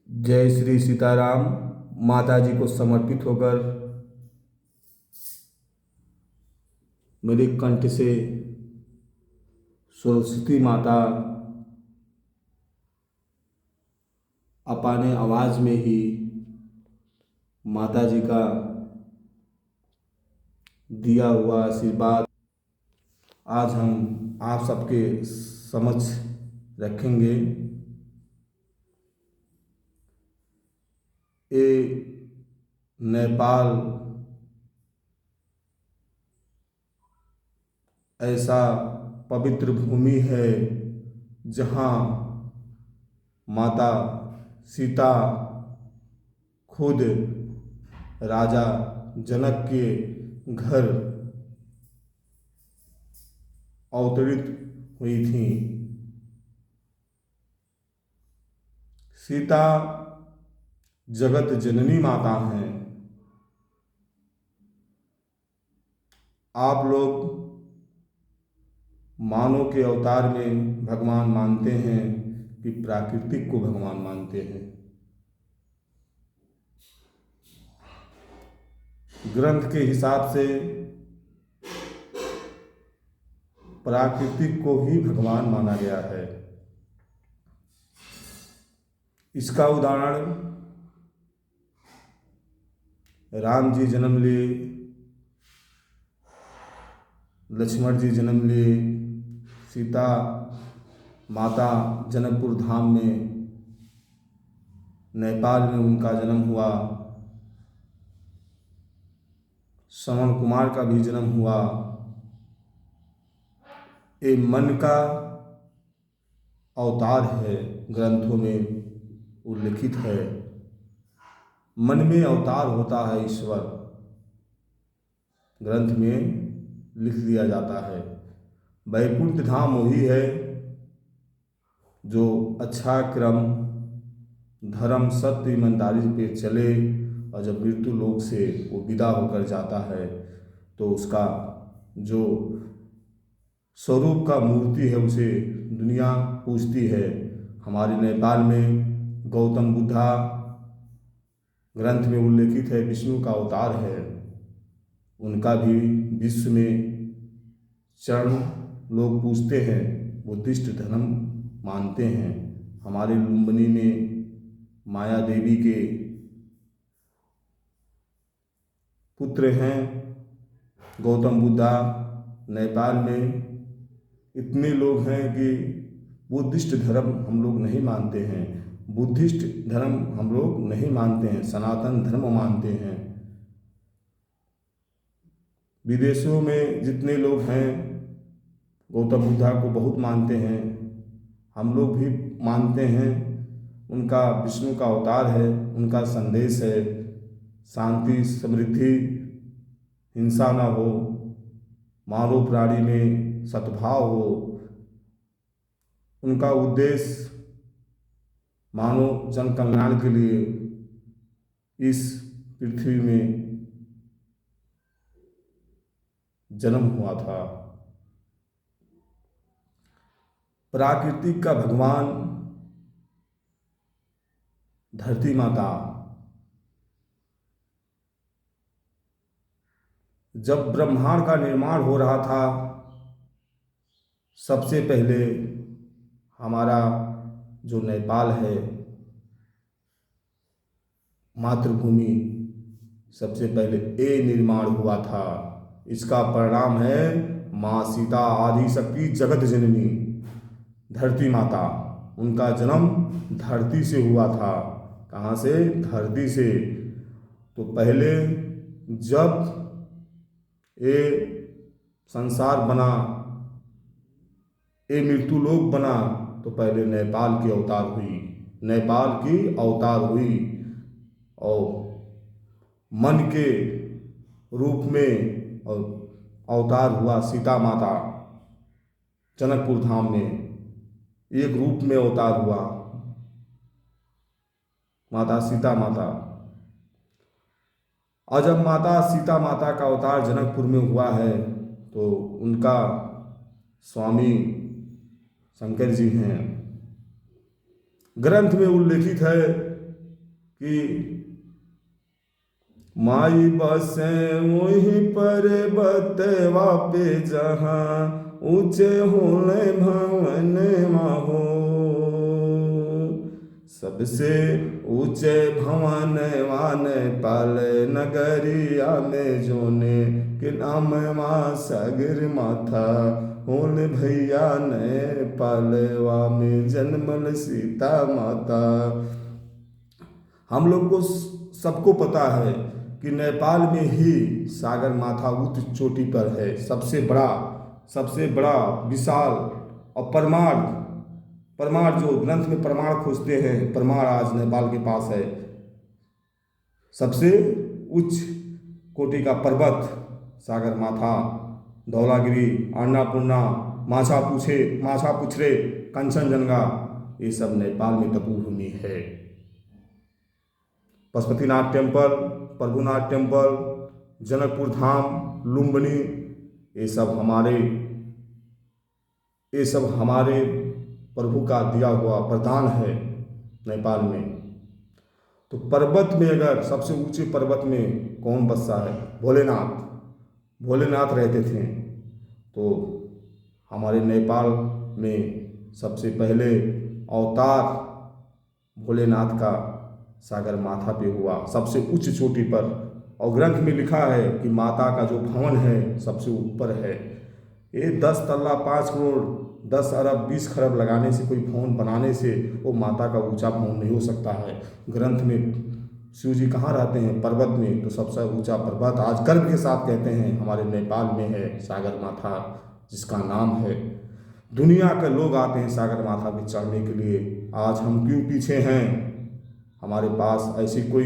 जय श्री सीताराम। माता जी को समर्पित होकर मेरे कंठ से सरस्वती माता अपने आवाज़ में ही माता जी का दिया हुआ आशीर्वाद आज हम आप सबके समक्ष रखेंगे। ये नेपाल ऐसा पवित्र भूमि है जहाँ माता सीता खुद राजा जनक के घर अवतरित हुई थी। सीता जगत जननी माता हैं। आप लोग मानव के अवतार में भगवान मानते हैं कि प्राकृतिक को भगवान मानते हैं। ग्रंथ के हिसाब से प्राकृतिक को ही भगवान माना गया है। इसका उदाहरण राम जी जन्म लिए, लक्ष्मण जी जन्म लिए, सीता माता जनकपुर धाम में नेपाल में उनका जन्म हुआ, श्रवण कुमार का भी जन्म हुआ। ये मन का अवतार है, ग्रंथों में उल्लिखित है। मन में अवतार होता है ईश्वर, ग्रंथ में लिख दिया जाता है। वैकुंठ धाम वही है जो अच्छा क्रम धर्म सत्य ईमानदारी पे चले और जब मृत्यु लोक से वो विदा होकर जाता है तो उसका जो स्वरूप का मूर्ति है उसे दुनिया पूजती है। हमारे नेपाल में गौतम बुद्धा ग्रंथ में उल्लेखित है, विष्णु का अवतार है। उनका भी विश्व में चरण लोग पूजते हैं, बुद्धिस्ट धर्म मानते हैं। हमारे लुम्बिनी में माया देवी के पुत्र हैं गौतम बुद्धा। नेपाल में इतने लोग हैं कि बुद्धिस्ट धर्म हम लोग नहीं मानते हैं, बुद्धिस्ट धर्म हम लोग नहीं मानते हैं, सनातन धर्म मानते हैं। विदेशों में जितने लोग हैं गौतम बुद्धा को बहुत मानते हैं, हम लोग भी मानते हैं। उनका विष्णु का अवतार है, उनका संदेश है शांति समृद्धि हिंसा ना हो, मानव प्राणी में सद्भाव हो। उनका उद्देश्य मानव जन कल्याण के लिए इस पृथ्वी में जन्म हुआ था। प्राकृतिक का भगवान धरती माता जब ब्रह्मांड का निर्माण हो रहा था, सबसे पहले हमारा जो नेपाल है मातृभूमि, सबसे पहले ये निर्माण हुआ था। इसका परिणाम है माँ सीता आदि शक्ति जगत जननी धरती माता। उनका जन्म धरती से हुआ था। कहाँ से? धरती से। तो पहले जब ये संसार बना, ये मृत्युलोक बना, तो पहले नेपाल की अवतार हुई, नेपाल की अवतार हुई और मन के रूप में और अवतार हुआ सीता माता जनकपुर धाम में। एक रूप में अवतार हुआ माता सीता माता। और जब माता सीता माता का अवतार जनकपुर में हुआ है तो उनका स्वामी शंकर जी हैं। ग्रंथ में उल्लेखित है कि माई बसे वहीं पर्वतवा पे जहाँ ऊंचे होले भवन हो, सबसे ऊंचे भवन वान पाल नगरिया में जोने के नाम माँ सागर माथा होल भैया ने पालवा में जन्मल सीता माता। हम लोग को सबको पता है कि नेपाल में ही सागर माथा उच्च चोटी पर है, सबसे बड़ा विशाल और प्रमाण जो ग्रंथ में प्रमाण खोजते हैं, प्रमाण आज नेपाल के पास है। सबसे उच्च कोटि का पर्वत सागर माथा, धौलागिरी, अन्नपूर्णा, माछा पुछरे, कंचनजंगा, ये सब नेपाल में तपोभूमि है। पशुपतिनाथ टेम्पल, प्रभुनाथ टेम्पल, जनकपुर धाम, लुम्बिनी, ये सब हमारे प्रभु का दिया हुआ वरदान है नेपाल में। तो पर्वत में अगर सबसे ऊंचे पर्वत में कौन बसा है? भोलेनाथ रहते थे। तो हमारे नेपाल में सबसे पहले अवतार भोलेनाथ का सागर माथा पे हुआ, सबसे उच्च चोटी पर। और ग्रंथ में लिखा है कि माता का जो भवन है सबसे ऊपर है। ये 10 तल्ला 5 करोड़ 10 अरब 20 खरब लगाने से, कोई भवन बनाने से वो माता का ऊंचा भवन नहीं हो सकता है। ग्रंथ में शिव जी कहाँ रहते हैं? पर्वत में। तो सबसे ऊंचा पर्वत आज गर्व के साथ कहते हैं हमारे नेपाल में है सागर माथा, जिसका नाम है। दुनिया के लोग आते हैं सागर माथा पे चढ़ने के लिए। आज हम क्यों पीछे हैं? हमारे पास ऐसी कोई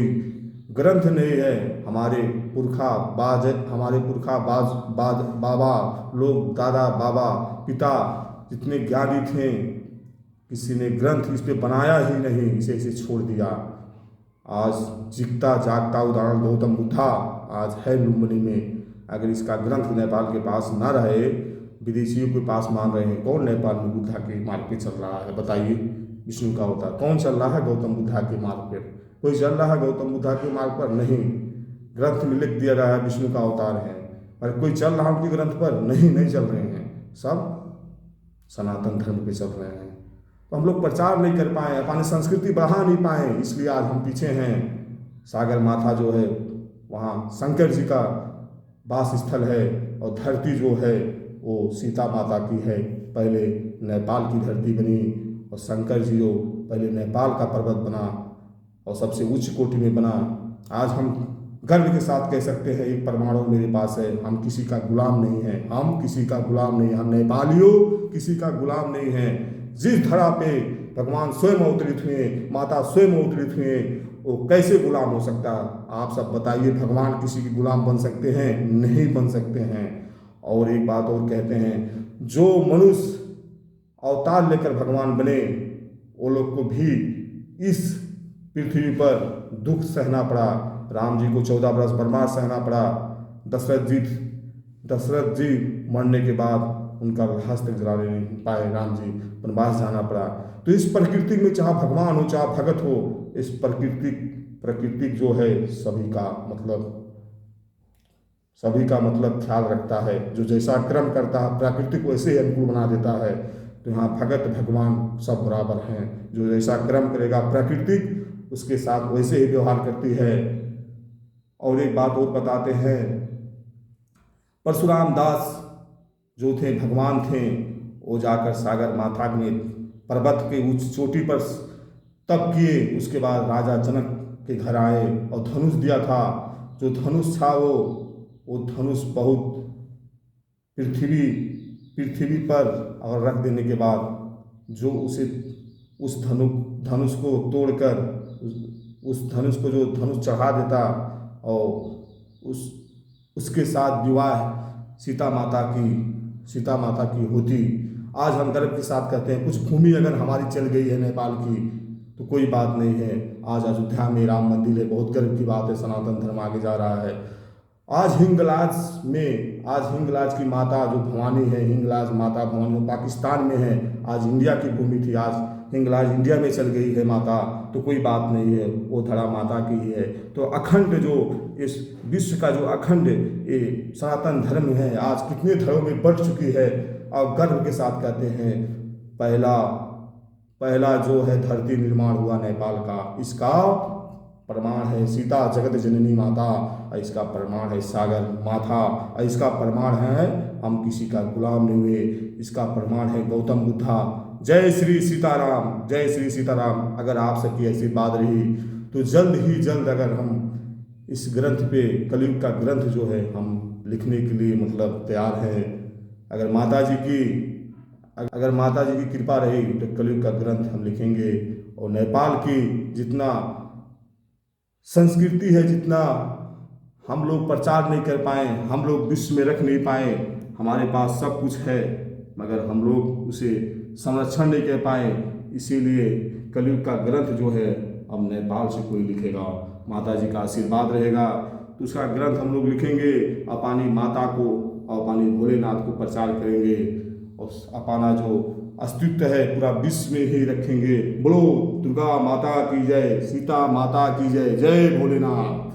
ग्रंथ नहीं है। हमारे पुरखा बाबा लोग, दादा बाबा पिता जितने ज्ञानी थे, किसी ने ग्रंथ इस पे बनाया ही नहीं, इसे छोड़ दिया। आज जीता जागता उदाहरण गौतम बुद्धा आज है लुम्बिनी में। अगर इसका ग्रंथ नेपाल के पास ना रहे, विदेशियों के पास मान रहे हैं। कौन नेपाल में बुद्धा के मार्ग पे चल रहा है? बताइए। विष्णु का अवतार कौन चल रहा है? गौतम बुद्धा के मार्ग पर। कोई चल रहा है गौतम बुद्धा के मार्ग पर? नहीं। ग्रंथ में लिख दिया गया है विष्णु का अवतार है, पर कोई चल रहा है उनके ग्रंथ पर? नहीं चल रहे हैं। सब सनातन धर्म पे चल रहे हैं। तो हम लोग प्रचार नहीं कर पाए, अपनी संस्कृति बढ़ा नहीं पाए, इसलिए आज हम पीछे हैं। सागर माथा जो है वहाँ शंकर जी का वास स्थल है, और धरती जो है वो सीता माता की है। पहले नेपाल की धरती बनी, और शंकर जी जो पहले नेपाल का पर्वत बना और सबसे उच्च कोटि में बना। आज हम गर्व के साथ कह सकते हैं एक परमाणु मेरे पास है। हम किसी का गुलाम नहीं हैं, हम नेपालियों किसी का गुलाम नहीं हैं। जिस धरा पे भगवान स्वयं अवतरित हुए, माता स्वयं अवतरित हुए, वो कैसे गुलाम हो सकता? आप सब बताइए। भगवान किसी के गुलाम बन सकते हैं? नहीं बन सकते हैं। और एक बात और कहते हैं, जो मनुष्य अवतार लेकर भगवान बने, वो लोग को भी इस पृथ्वी पर दुख सहना पड़ा। राम जी को 14 बरस वनवास सहना पड़ा। दशरथ जी मरने के बाद उनका लाश तक जला नहीं पाए, राम जी वनवास जाना पड़ा। तो इस प्रकृति में चाहे भगवान हो चाहे भगत हो, इस प्रकृति जो है सभी का मतलब ख्याल रखता है। जो जैसा कर्म करता है प्रकृति को वैसे ही अनुकूल बना देता है। तो यहाँ भगत भगवान सब बराबर हैं। जो जैसा कर्म करेगा प्रकृति उसके साथ वैसे ही व्यवहार करती है। और एक बात और बताते हैं, परशुराम दास जो थे भगवान थे, वो जाकर सागर माथा में पर्वत के उच्च चोटी पर तप किए। उसके बाद राजा जनक के घर आए और धनुष दिया था। जो धनुष था वो धनुष बहुत पृथ्वी पर और रख देने के बाद जो उस धनुष को तोड़कर उस धनुष को जो धनुष चढ़ा देता, और उसके साथ विवाह सीता माता की होती। आज हम गर्व के साथ कहते हैं कुछ भूमि अगर हमारी चल गई है नेपाल की तो कोई बात नहीं है। आज अयोध्या में राम मंदिर है, बहुत गर्व की बात है। सनातन धर्म आगे जा रहा है। आज हिंगलाज की माता जो भवानी है, हिंगलाज माता भवानी पाकिस्तान में है। आज इंडिया की भूमि थी, आज हिंगलाज इंडिया में चल गई है माता। तो कोई बात नहीं है, वो धरा माता की ही है। तो अखंड जो इस विश्व का जो अखंड ये सनातन धर्म है, आज कितने धर्मों में बढ़ चुकी है। और गर्व के साथ कहते हैं, पहला पहला जो है धरती निर्माण हुआ नेपाल का, इसका प्रमाण है सीता जगत जननी माता, और इसका प्रमाण है सागर माथा, और इसका प्रमाण है हम किसी का गुलाम नहीं हुए, इसका प्रमाण है गौतम बुद्धा। जय श्री सीताराम, जय श्री सीताराम। अगर आप सबकी ऐसी बात रही तो जल्द ही जल्द अगर हम इस ग्रंथ पे, कलयुग का ग्रंथ जो है, हम लिखने के लिए मतलब तैयार हैं। अगर माता जी की कृपा रही तो कलयुग का ग्रंथ हम लिखेंगे। और नेपाल की जितना संस्कृति है, जितना हम लोग प्रचार नहीं कर पाए, हम लोग विश्व में रख नहीं पाए, हमारे पास सब कुछ है मगर हम लोग उसे संरक्षण नहीं कर पाए। इसीलिए कलयुग का ग्रंथ जो है अब नेपाल से कोई लिखेगा, माता जी का आशीर्वाद रहेगा तो उसका ग्रंथ हम लोग लिखेंगे, अपनी माता को और अपनी भोलेनाथ को प्रचार करेंगे और अपना जो अस्तित्व है पूरा विश्व में ही रखेंगे। बोलो दुर्गा माता की जय, सीता माता की जय, जय भोलेनाथ।